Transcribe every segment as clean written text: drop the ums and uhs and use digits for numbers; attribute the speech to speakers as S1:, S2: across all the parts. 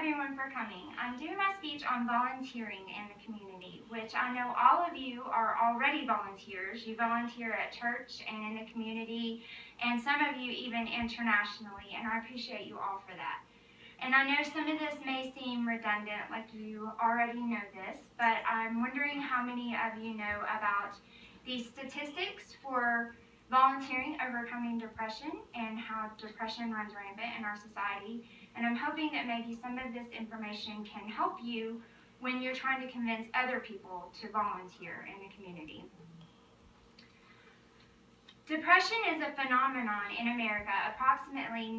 S1: everyone for coming. I'm doing my speech on volunteering in the community, which I know all of you are already volunteers. You volunteer at church and in the community, and some of you even internationally, and I appreciate you all for that. And I know some of this may seem redundant, like you already know this, but I'm wondering how many of you know about the statistics for volunteering overcoming depression and how depression runs rampant in our society. And I'm hoping that maybe some of this information can help you when you're trying to convince other people to volunteer in the community. Depression is a phenomenon in America. Approximately 9%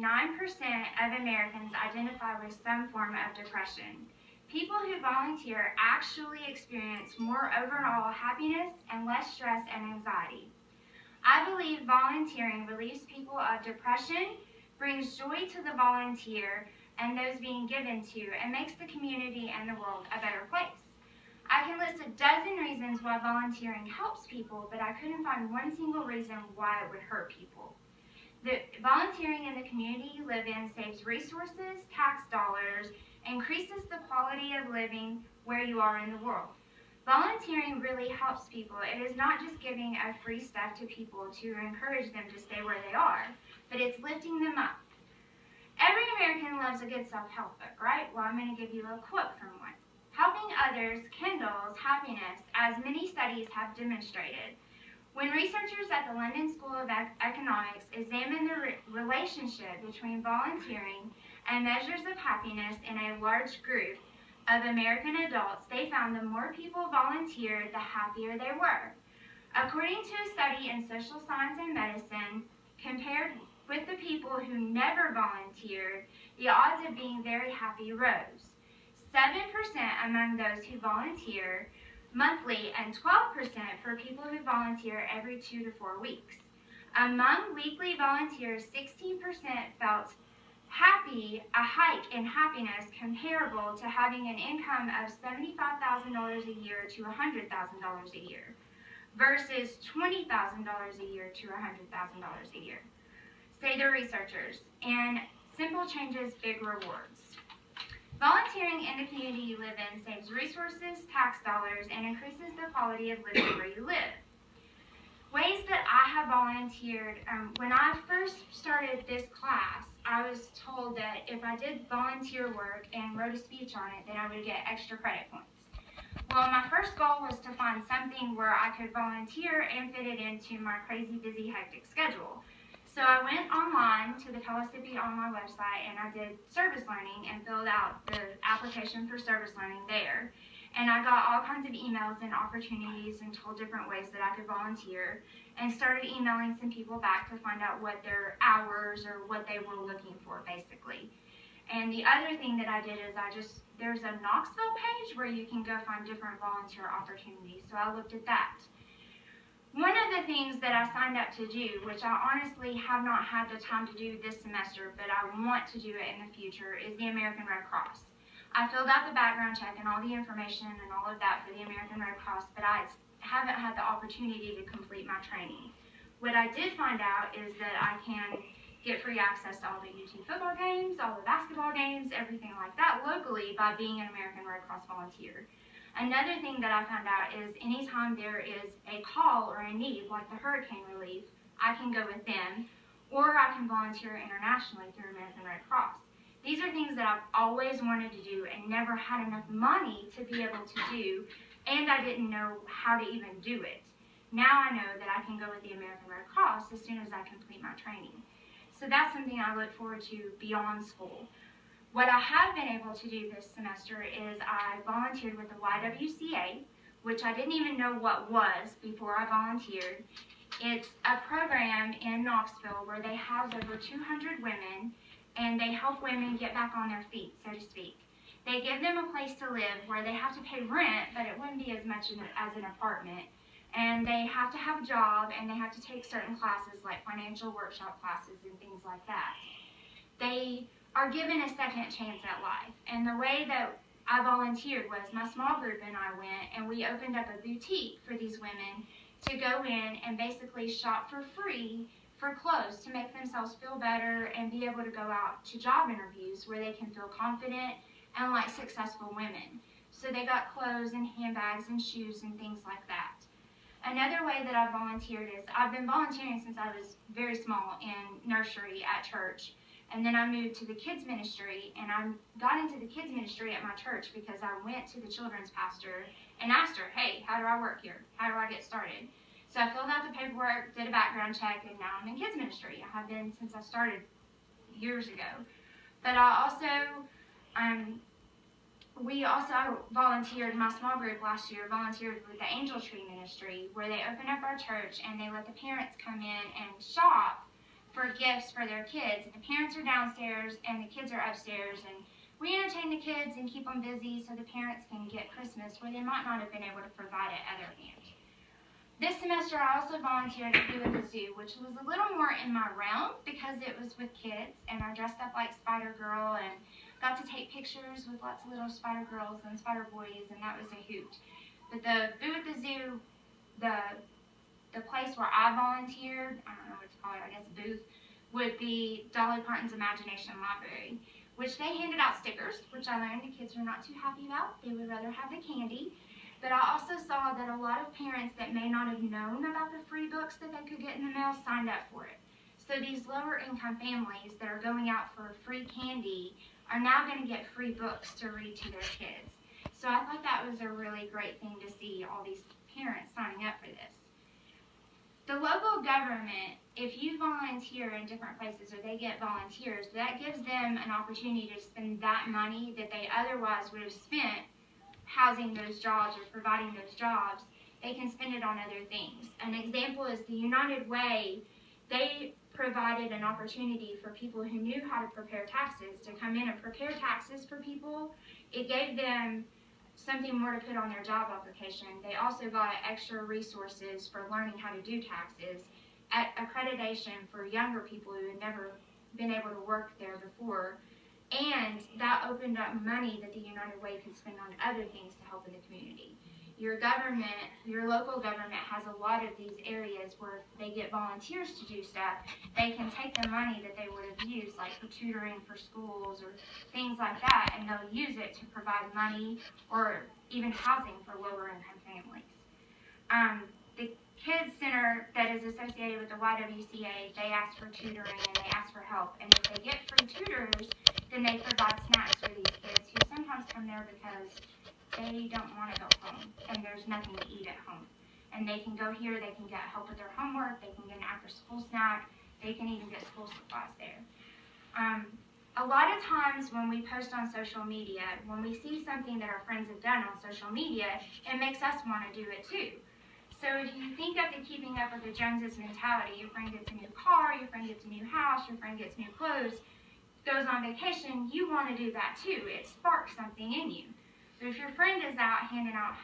S1: of Americans identify with some form of depression. People who volunteer actually experience more overall happiness and less stress and anxiety. I believe volunteering relieves people of depression, brings joy to the volunteer and those being given to, and makes the community and the world a better place. I can list a dozen reasons why volunteering helps people, but I couldn't find one single reason why it would hurt people. Volunteering in the community you live in saves resources, tax dollars, increases the quality of living where you are in the world. Volunteering really helps people. It is not just giving a free stuff to people to encourage them to stay where they are, but it's lifting them up. Every American loves a good self-help book, right? Well, I'm going to give you a quote from one. Helping others kindles happiness, as many studies have demonstrated. When researchers at the London School of Economics examined the relationship between volunteering and measures of happiness in a large group of American adults, they found the more people volunteered, the happier they were. According to a study in social science and medicine, compared with the people who never volunteered, the odds of being very happy rose. 7% among those who volunteer monthly and 12% for people who volunteer every 2 to 4 weeks. Among weekly volunteers, 16% felt a hike in happiness comparable to having an income of $75,000 a year to $100,000 a year versus $20,000 a year to $100,000 a year, say the researchers. And simple changes, big rewards. Volunteering in the community you live in saves resources, tax dollars, and increases the quality of living where you live. Ways that I have volunteered, when I first started this class, I was told that if I did volunteer work and wrote a speech on it, then I would get extra credit points. Well, my first goal was to find something where I could volunteer and fit it into my crazy, busy, hectic schedule. So I went online to the Pellissippi online website and I did service learning and filled out the application for service learning there. And I got all kinds of emails and opportunities and told different ways that I could volunteer, and started emailing some people back to find out what their hours or what they were looking for, basically. And the other thing that I did is there's a Knoxville page where you can go find different volunteer opportunities, so I looked at that. One of the things that I signed up to do, which I honestly have not had the time to do this semester, but I want to do it in the future, is the American Red Cross. I filled out the background check and all the information and all of that for the American Red Cross, but I haven't had the opportunity to complete my training. What I did find out is that I can get free access to all the UT football games, all the basketball games, everything like that locally by being an American Red Cross volunteer. Another thing that I found out is anytime there is a call or a need, like the hurricane relief, I can go with them, or I can volunteer internationally through American Red Cross. These are things that I've always wanted to do and never had enough money to be able to do, and I didn't know how to even do it. Now I know that I can go with the American Red Cross as soon as I complete my training. So that's something I look forward to beyond school. What I have been able to do this semester is I volunteered with the YWCA, which I didn't even know what was before I volunteered. It's a program in Knoxville where they house over 200 women, and they help women get back on their feet, so to speak. They give them a place to live where they have to pay rent, but it wouldn't be as much as an apartment. And they have to have a job, and they have to take certain classes like financial workshop classes and things like that. They are given a second chance at life. And the way that I volunteered was my small group and I went and we opened up a boutique for these women to go in and basically shop for free for clothes to make themselves feel better and be able to go out to job interviews where they can feel confident and like successful women. So they got clothes and handbags and shoes and things like that. Another way that I've volunteered is I've been volunteering since I was very small in nursery at church. And then I moved to the kids ministry, and I got into the kids ministry at my church because I went to the children's pastor and asked her, hey, how do I work here? How do I get started? So I filled out the paperwork, did a background check, and now I'm in kids ministry. I have been since I started years ago. But we also volunteered, my small group last year volunteered with the Angel Tree Ministry, where they open up our church and they let the parents come in and shop for gifts for their kids. The parents are downstairs and the kids are upstairs, and we entertain the kids and keep them busy so the parents can get Christmas where they might not have been able to provide it otherwise. This semester I also volunteered at Be with the Zoo, which was a little more in my realm because it was with kids, and I dressed up like Spider-Girl and got to take pictures with lots of little Spider Girls and Spider Boys, and that was a hoot. But the Be with the Zoo, the place where I volunteered, I don't know what to call it, I guess a booth, would be Dolly Parton's Imagination Library, which they handed out stickers, which I learned the kids were not too happy about. They would rather have the candy. But I also saw that a lot of parents that may not have known about the free books that they could get in the mail signed up for it. So these lower income families that are going out for free candy are now going to get free books to read to their kids. So I thought that was a really great thing to see, all these parents signing up for this. The local government, if you volunteer in different places or they get volunteers, that gives them an opportunity to spend that money that they otherwise would have spent housing those jobs or providing those jobs. They can spend it on other things. An example is the United Way. They provided an opportunity for people who knew how to prepare taxes to come in and prepare taxes for people. It gave them something more to put on their job application. They also got extra resources for learning how to do taxes, accreditation for younger people who had never been able to work there before, and that opened up money that the United Way could spend on other things to help in the community. Your government, your local government has a lot of these areas where they get volunteers to do stuff. They can take the money that they would have used, like for tutoring for schools or things like that, and they'll use it to provide money or even housing for lower income families. The Kids Center that is associated with the YWCA, they ask for tutoring and they ask for help. And if they get free tutors, then they provide snacks for these kids who sometimes come there because they don't want to go home and there's nothing to eat at home. And they can go here, they can get help with their homework, they can get an after-school snack, they can even get school supplies there. A lot of times when we post on social media, when we see something that our friends have done on social media, it makes us want to do it too. So if you think of the keeping up with the Joneses mentality, your friend gets a new car, your friend gets a new house, your friend gets new clothes, goes on vacation, you want to do that too. It sparks something in you. So if your friend is out handing out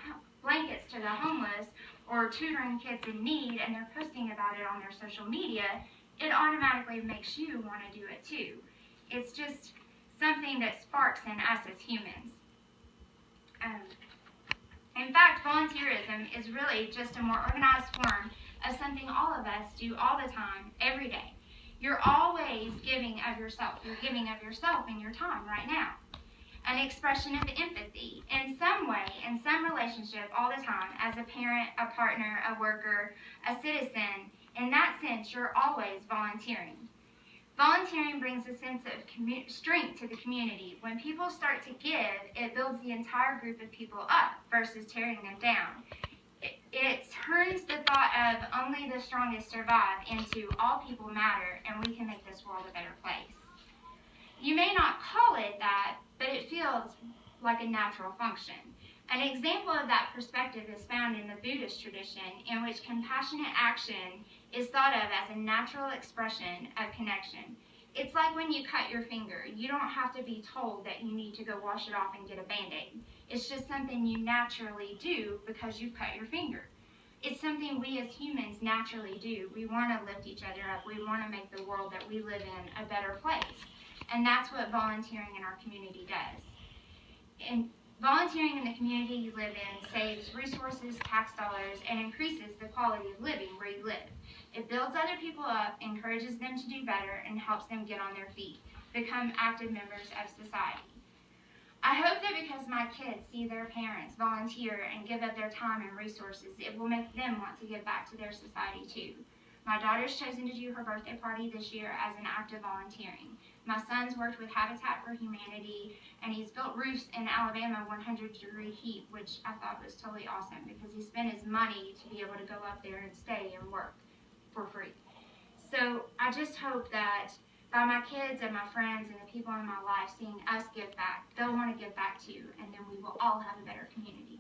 S1: blankets to the homeless or tutoring kids in need and they're posting about it on their social media, it automatically makes you want to do it too. It's just something that sparks in us as humans. In fact, volunteerism is really just a more organized form of something all of us do all the time, every day. You're always giving of yourself. You're giving of yourself in your time right now. An expression of empathy in some way, in some relationship, all the time, as a parent, a partner, a worker, a citizen. In that sense, you're always volunteering. Volunteering brings a sense of strength to the community. When people start to give, it builds the entire group of people up versus tearing them down. It turns the thought of only the strongest survive into all people matter and we can make this world a better place. You may not call it that, but it feels like a natural function. An example of that perspective is found in the Buddhist tradition, in which compassionate action is thought of as a natural expression of connection. It's like when you cut your finger. You don't have to be told that you need to go wash it off and get a Band-Aid. It's just something you naturally do because you've cut your finger. It's something we as humans naturally do. We want to lift each other up. We want to make the world that we live in a better place. And that's what volunteering in our community does. And volunteering in the community you live in saves resources, tax dollars, and increases the quality of living where you live. It builds other people up, encourages them to do better, and helps them get on their feet, become active members of society. I hope that because my kids see their parents volunteer and give up their time and resources, it will make them want to give back to their society too. My daughter's chosen to do her birthday party this year as an act of volunteering. My son's worked with Habitat for Humanity, and he's built roofs in Alabama 100-degree heat, which I thought was totally awesome because he spent his money to be able to go up there and stay and work for free. So I just hope that by my kids and my friends and the people in my life seeing us give back, they'll want to give back too, and then we will all have a better community.